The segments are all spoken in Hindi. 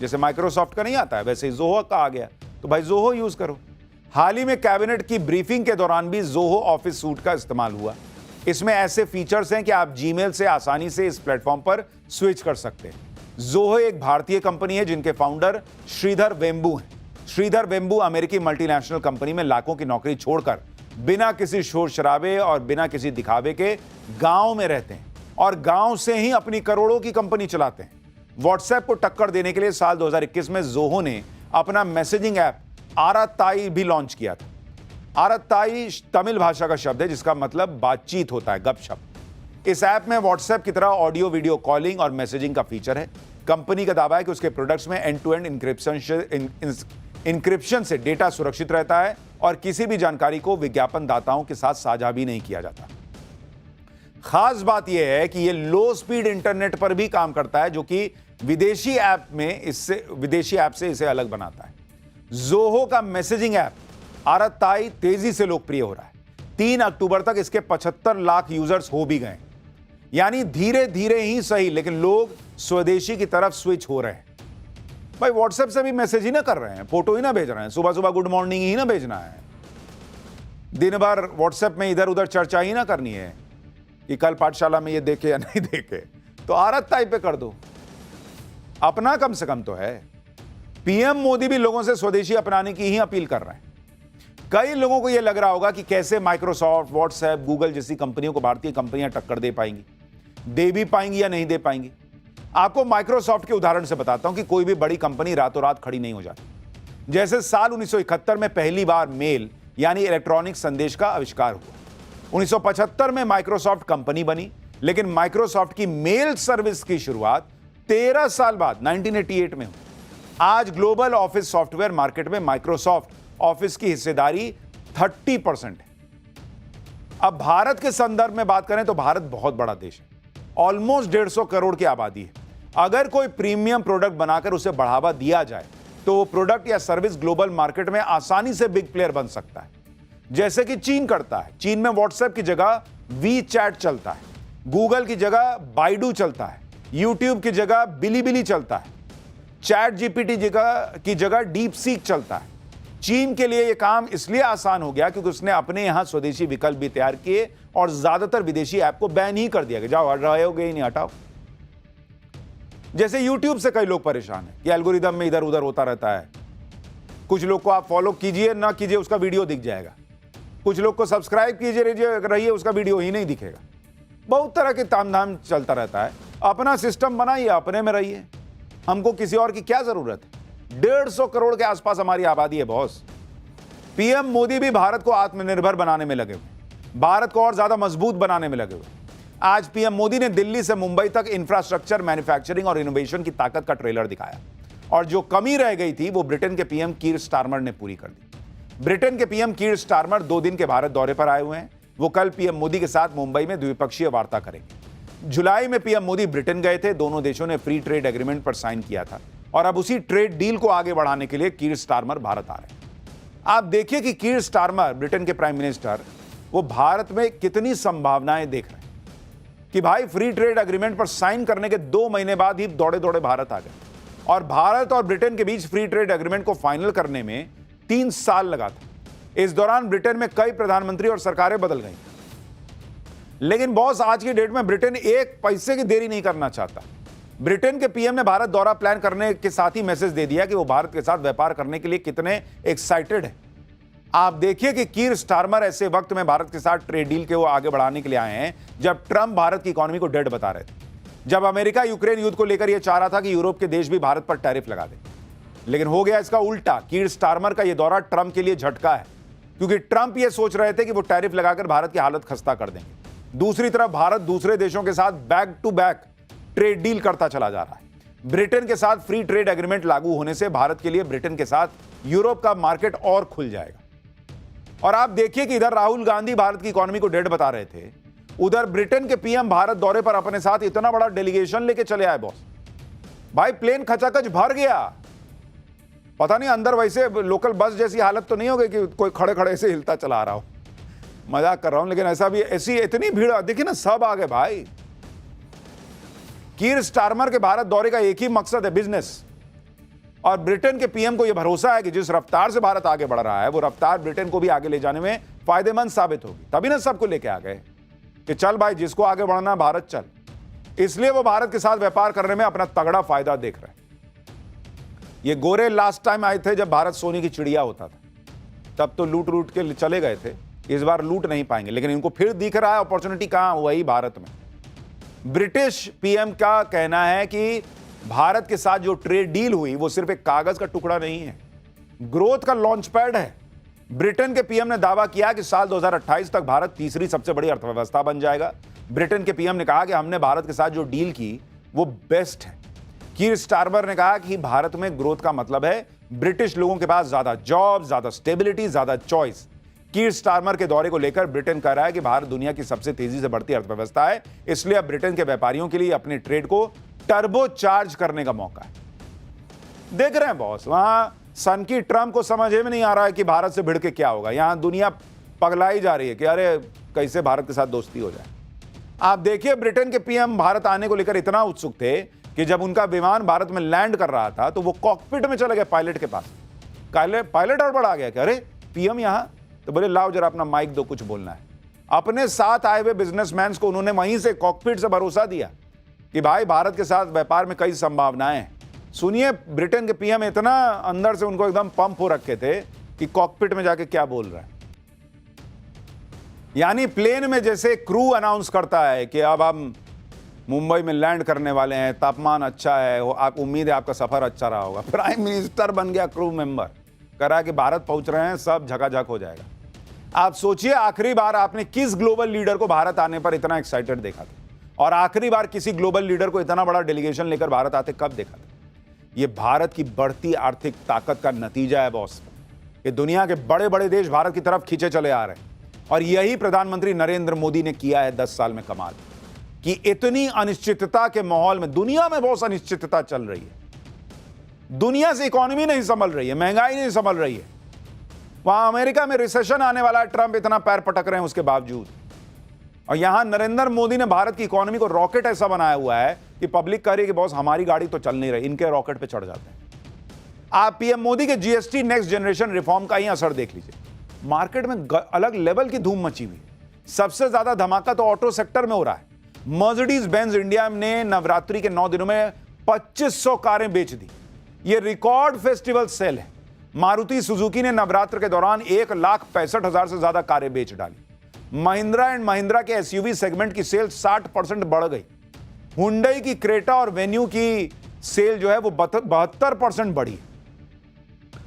जैसे माइक्रोसॉफ्ट का नहीं आता है वैसे ही जोहो का आ गया, तो भाई जोहो यूज करो। हाल ही में कैबिनेट की ब्रीफिंग के दौरान भी जोहो ऑफिस सूट का इस्तेमाल हुआ। इसमें ऐसे फीचर्स हैं कि आप जीमेल से आसानी से इस प्लेटफॉर्म पर स्विच कर सकते हैं। जोहो एक भारतीय कंपनी है जिनके फाउंडर श्रीधर वेम्बू हैं। श्रीधर वेम्बू अमेरिकी मल्टीनेशनल कंपनी में लाखों की नौकरी छोड़कर बिना किसी शोर शराबे और बिना किसी दिखावे के गांव में रहते हैं और गांव से ही अपनी करोड़ों की कंपनी चलाते हैं। व्हाट्सएप को टक्कर देने के लिए साल 2021 में जोहो ने अपना मैसेजिंग ऐप आराताई भी लॉन्च किया था। आराताई तमिल भाषा का शब्द है जिसका मतलब बातचीत होता है, गपशप। इस ऐप में व्हाट्सएप की तरह ऑडियो वीडियो कॉलिंग और मैसेजिंग का फीचर है। कंपनी का दावा है कि उसके प्रोडक्ट्स में एंड टू एंड इंक्रिप्शन से डेटा सुरक्षित रहता है और किसी भी जानकारी को विज्ञापनदाताओं के साथ साझा भी नहीं किया जाता। खास बात यह है कि यह लो स्पीड इंटरनेट पर भी काम करता है, जो कि विदेशी ऐप से इसे अलग बनाता है। जोहो का मैसेजिंग ऐप आराताई तेजी से लोकप्रिय हो रहा है। 3 अक्टूबर तक इसके 75 लाख यूजर्स हो भी गए, यानी धीरे धीरे ही सही, लेकिन लोग स्वदेशी की तरफ स्विच हो रहे हैं। भाई व्हाट्सएप से भी मैसेज ही ना कर रहे हैं, फोटो ही ना भेज रहे हैं, सुबह सुबह गुड मॉर्निंग ही ना भेजना है, दिन भर व्हाट्सएप में इधर उधर चर्चा ही ना करनी है कि कल पाठशाला में ये देखे या नहीं देखे, तो आराताई पे कर दो, अपना कम से कम तो है। पीएम मोदी भी लोगों से स्वदेशी अपनाने की ही अपील कर रहे हैं। कई लोगों को यह लग रहा होगा कि कैसे माइक्रोसॉफ्ट, व्हाट्सएप, गूगल जैसी कंपनियों को भारतीय कंपनियां टक्कर दे पाएंगी, दे भी पाएंगी या नहीं दे पाएंगी। आपको माइक्रोसॉफ्ट के उदाहरण से बताता हूं कि कोई भी बड़ी कंपनी रातों रात खड़ी नहीं हो जाती। जैसे साल 1971 में पहली बार मेल यानी इलेक्ट्रॉनिक संदेश का आविष्कार हुआ। 1975 में माइक्रोसॉफ्ट कंपनी बनी, लेकिन माइक्रोसॉफ्ट की मेल सर्विस की शुरुआत 13 साल बाद 1988 में हुई। आज ग्लोबल ऑफिस सॉफ्टवेयर मार्केट में माइक्रोसॉफ्ट ऑफिस की हिस्सेदारी 30% है। अब भारत के संदर्भ में बात करें तो भारत बहुत बड़ा देश है, ऑलमोस्ट 150 करोड़ की आबादी है। अगर कोई प्रीमियम प्रोडक्ट बनाकर उसे बढ़ावा दिया जाए तो वो प्रोडक्ट या सर्विस ग्लोबल मार्केट में आसानी से बिग प्लेयर बन सकता है, जैसे कि चीन करता है। चीन में व्हाट्सएप की जगह वी चैट चलता है, गूगल की जगह बाइडू चलता है, यूट्यूब की जगह बिलीबिली चलता है, चैट जीपीटी की जगह डीप सीक चलता है। चीन के लिए यह काम इसलिए आसान हो गया क्योंकि उसने अपने यहां स्वदेशी विकल्प भी तैयार किए और ज्यादातर विदेशी ऐप को बैन ही कर दिया कि जाओ रहोगे ही नहीं, हटाओ। जैसे यूट्यूब से कई लोग परेशान हैं कि एल्गोरिदम में इधर उधर होता रहता है। कुछ लोग को आप फॉलो कीजिए ना कीजिए उसका वीडियो दिख जाएगा, कुछ लोग को सब्सक्राइब कीजिए रहिए उसका वीडियो ही नहीं दिखेगा। बहुत तरह के तामझाम चलता रहता है। अपना सिस्टम बनाइए, अपने में रहिए, हमको किसी और की क्या जरूरत है। 150 करोड़ के आसपास हमारी आबादी है बॉस। पीएम मोदी भी भारत को आत्मनिर्भर बनाने में लगे हुए, भारत को और ज्यादा मजबूत बनाने में लगे हुए। आज पीएम मोदी ने दिल्ली से मुंबई तक इंफ्रास्ट्रक्चर, मैन्युफैक्चरिंग और इनोवेशन की ताकत का ट्रेलर दिखाया और जो कमी रह गई थी वो ब्रिटेन के पीएम कीर स्टारमर ने पूरी कर दी। ब्रिटेन के पीएम कीर स्टारमर 2 दिन के भारत दौरे पर आए हुए हैं। वो कल पीएम मोदी के साथ मुंबई में द्विपक्षीय वार्ता करेंगे। जुलाई में पीएम मोदी ब्रिटेन गए थे, दोनों देशों ने फ्री ट्रेड एग्रीमेंट पर साइन किया था और अब उसी ट्रेड डील को आगे बढ़ाने के लिए कीर स्टारमर भारत आ रहे हैं। आप देखिए कि कीर स्टारमर, ब्रिटेन के प्राइम मिनिस्टर, वो भारत में कितनी संभावनाएं देख रहे हैं कि भाई फ्री ट्रेड एग्रीमेंट पर साइन करने के 2 महीने बाद ही दौड़े दौड़े भारत आ गए और भारत और ब्रिटेन के बीच फ्री ट्रेड एग्रीमेंट को फाइनल करने में 3 साल लगा था। इस दौरान ब्रिटेन में कई प्रधानमंत्री और सरकारें बदल गई, लेकिन बॉस आज की डेट में ब्रिटेन एक पैसे की देरी नहीं करना चाहता। ब्रिटेन के पीएम ने भारत दौरा प्लान करने के साथ ही मैसेज दे दिया कि वो भारत के साथ व्यापार करने के लिए कितने एक्साइटेड है। आप देखिए कि कीर स्टारमर ऐसे वक्त में भारत के साथ ट्रेड डील के वो आगे बढ़ाने के लिए आए हैं जब ट्रंप भारत की इकोनॉमी को डेड बता रहे थे, जब अमेरिका यूक्रेन युद्ध को लेकर यह चाह रहा था कि यूरोप के देश भी भारत पर टैरिफ लगा दें। लेकिन हो गया इसका उल्टा। कीर स्टारमर का यह दौरा ट्रंप के लिए झटका है क्योंकि ट्रंप यह सोच रहे थे कि वो टैरिफ लगाकर भारत की हालत खस्ता कर देंगे। दूसरी तरफ भारत दूसरे देशों के साथ back to back trade deal करता चला जा रहा है। ब्रिटेन के साथ फ्री ट्रेड एग्रीमेंट लागू होने से भारत के लिए ब्रिटेन के साथ यूरोप का मार्केट और खुल जाएगा। और आप देखिए कि इधर राहुल गांधी भारत की इकोनॉमी को डेड बता रहे थे, उधर ब्रिटेन के पीएम भारत दौरे पर अपने साथ इतना बड़ा डेलीगेशन लेके चले आए बॉस। भाई प्लेन खचाखच भर गया। पता नहीं अंदर वैसे लोकल बस जैसी हालत तो नहीं हो गई कि कोई खड़े खड़े से हिलता चला रहा हो। मजाक कर रहा हूं, लेकिन ऐसा भी, ऐसी इतनी भीड़ देखिए ना, सब आ गए भाई। कीर स्टारमर के भारत दौरे का एक ही मकसद है, बिजनेस। और ब्रिटेन के पीएम को यह भरोसा है कि जिस रफ्तार से भारत आगे बढ़ रहा है वो रफ्तार ब्रिटेन को भी आगे ले जाने में फायदेमंद साबित होगी। तभी ना सबको लेके आ गए कि चल भाई, जिसको आगे बढ़ना भारत चल। इसलिए वो भारत के साथ व्यापार करने में अपना तगड़ा फायदा देख रहे हैं। ये गोरे लास्ट टाइम आए थे जब भारत सोने की चिड़िया होता था, तब तो लूट लूट के चले गए थे। इस बार लूट नहीं पाएंगे, लेकिन इनको फिर दिख रहा है अपॉर्चुनिटी कहां, वही भारत में। ब्रिटिश पीएम का कहना है कि भारत के साथ जो ट्रेड डील हुई वो सिर्फ एक कागज का टुकड़ा नहीं है, ग्रोथ का लॉन्च पैड है। ब्रिटेन के पीएम ने दावा किया कि साल 2028 तक भारत तीसरी सबसे बड़ी अर्थव्यवस्था बन जाएगा। ब्रिटेन के पीएम ने कहा कि हमने भारत के साथ जो डील की वो बेस्ट है। कीर स्टारमर ने कहा कि भारत में ग्रोथ का मतलब है ब्रिटिश लोगों के पास ज्यादा जॉब, ज्यादा स्टेबिलिटी, ज्यादा चॉइस। कीर स्टारमर के दौरे को लेकर ब्रिटेन कह रहा है कि भारत दुनिया की सबसे तेजी से बढ़ती अर्थव्यवस्था है, इसलिए अब ब्रिटेन के व्यापारियों के लिए अपने ट्रेड को टर्बो चार्ज करने का मौका है। देख रहे हैं बॉस, वहां सन की ट्रम्प को समझ में नहीं आ रहा है कि भारत से भिड़ के क्या होगा। यहां दुनिया पगलाई जा रही है कि अरे कैसे भारत के साथ दोस्ती हो जाए। आप देखिए, ब्रिटेन के पीएम भारत आने को लेकर इतना उत्सुक थे कि जब उनका विमान भारत में लैंड कर रहा था तो वो कॉकपिट में चले गए पायलट के पास। पायलट हड़बड़ा गया कि अरे पीएम यहां, तो बोले लाओ जरा अपना माइक दो, कुछ बोलना है। अपने साथ आए हुए बिजनेसमैन को उन्होंने वहीं से कॉकपिट से भरोसा दिया कि भाई भारत के साथ व्यापार में कई संभावनाएं हैं। सुनिए, ब्रिटेन के पीएम इतना अंदर से उनको एकदम पंप हो रखे थे कि कॉकपिट में जाके क्या बोल रहा है। यानी प्लेन में जैसे क्रू अनाउंस करता है कि अब हम मुंबई में लैंड करने वाले हैं, तापमान अच्छा है, आप उम्मीद है आपका सफर अच्छा रहा होगा। प्राइम मिनिस्टर बन गया क्रू मेंबर, कह रहा है कि भारत पहुंच रहे हैं, सब झकाझक हो जाएगा। आप सोचिए, आखिरी बार आपने किस ग्लोबल लीडर को भारत आने पर इतना एक्साइटेड देखा था, और आखिरी बार किसी ग्लोबल लीडर को इतना बड़ा डेलीगेशन लेकर भारत आते कब देखा था? यह भारत की बढ़ती आर्थिक ताकत का नतीजा है बॉस। ये दुनिया के बड़े बड़े देश भारत की तरफ खींचे चले आ रहे हैं, और यही प्रधानमंत्री नरेंद्र मोदी ने किया है 10 साल में कमाल। कि इतनी अनिश्चितता के माहौल में, दुनिया में बहुत अनिश्चितता चल रही है, दुनिया से इकोनॉमी नहीं संभल रही है, महंगाई नहीं संभल रही है। वहां अमेरिका में रिसेशन आने वाला है, ट्रंप इतना पैर पटक रहे हैं उसके बावजूद, और यहां नरेंद्र मोदी ने भारत की इकोनॉमी को रॉकेट ऐसा बनाया हुआ है कि पब्लिक कह रही है कि बॉस हमारी गाड़ी तो चल नहीं रही, इनके रॉकेट पे चढ़ जाते हैं। आप पीएम मोदी के जीएसटी नेक्स्ट जनरेशन रिफॉर्म का ही असर देख लीजिए। मार्केट में अलग लेवल की धूम मची हुई है। सबसे ज्यादा धमाका तो ऑटो सेक्टर में हो रहा है। मर्सिडीज बेंज इंडिया ने नवरात्रि के 9 दिनों में 2500 कारें बेच दी। यह रिकॉर्ड फेस्टिवल सेल है। मारुति सुजुकी ने नवरात्र के दौरान 1,65,000 से ज्यादा कारें बेच डाली। महिंद्रा एंड महिंद्रा के एसयूवी सेगमेंट की सेल 60% बढ़ गई। हुंडई की क्रेटा और वेन्यू की सेल जो है वो 72% बढ़ी।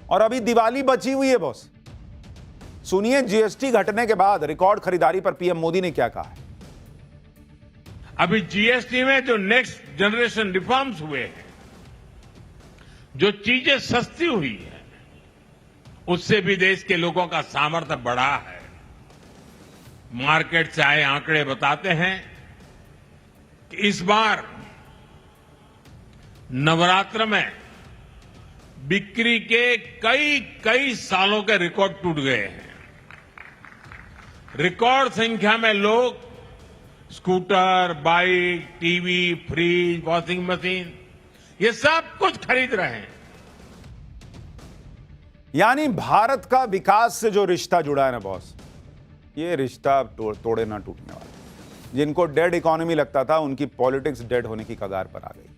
और अभी दिवाली बची हुई है बॉस। सुनिए, जीएसटी घटने के बाद रिकॉर्ड खरीदारी पर पीएम मोदी ने क्या कहा है। अभी जीएसटी में जो नेक्स्ट जनरेशन रिफॉर्म्स हुए हैं, जो चीजें सस्ती हुई है, उससे भी देश के लोगों का सामर्थ्य बढ़ा है। मार्केट से आए आंकड़े बताते हैं कि इस बार नवरात्र में बिक्री के कई सालों के रिकॉर्ड टूट गए हैं। रिकॉर्ड संख्या में लोग scooter, bike, TV, fridge, washing machine, ये सब कुछ खरीद रहे हैं। यानी भारत का विकास से जो रिश्ता जुड़ा है ना बॉस, ये रिश्ता तोड़े ना टूटने वाला। जिनको डेड इकोनॉमी लगता था, उनकी पॉलिटिक्स डेड होने की कगार पर आ गई।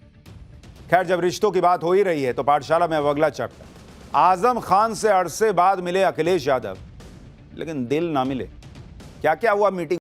खैर, जब रिश्तों की बात हो ही रही है तो पाठशाला में अब अगला चैप्टर। आजम खान से अरसे बाद मिले अखिलेश यादव, लेकिन दिल ना मिले। क्या क्या हुआ मीटिंग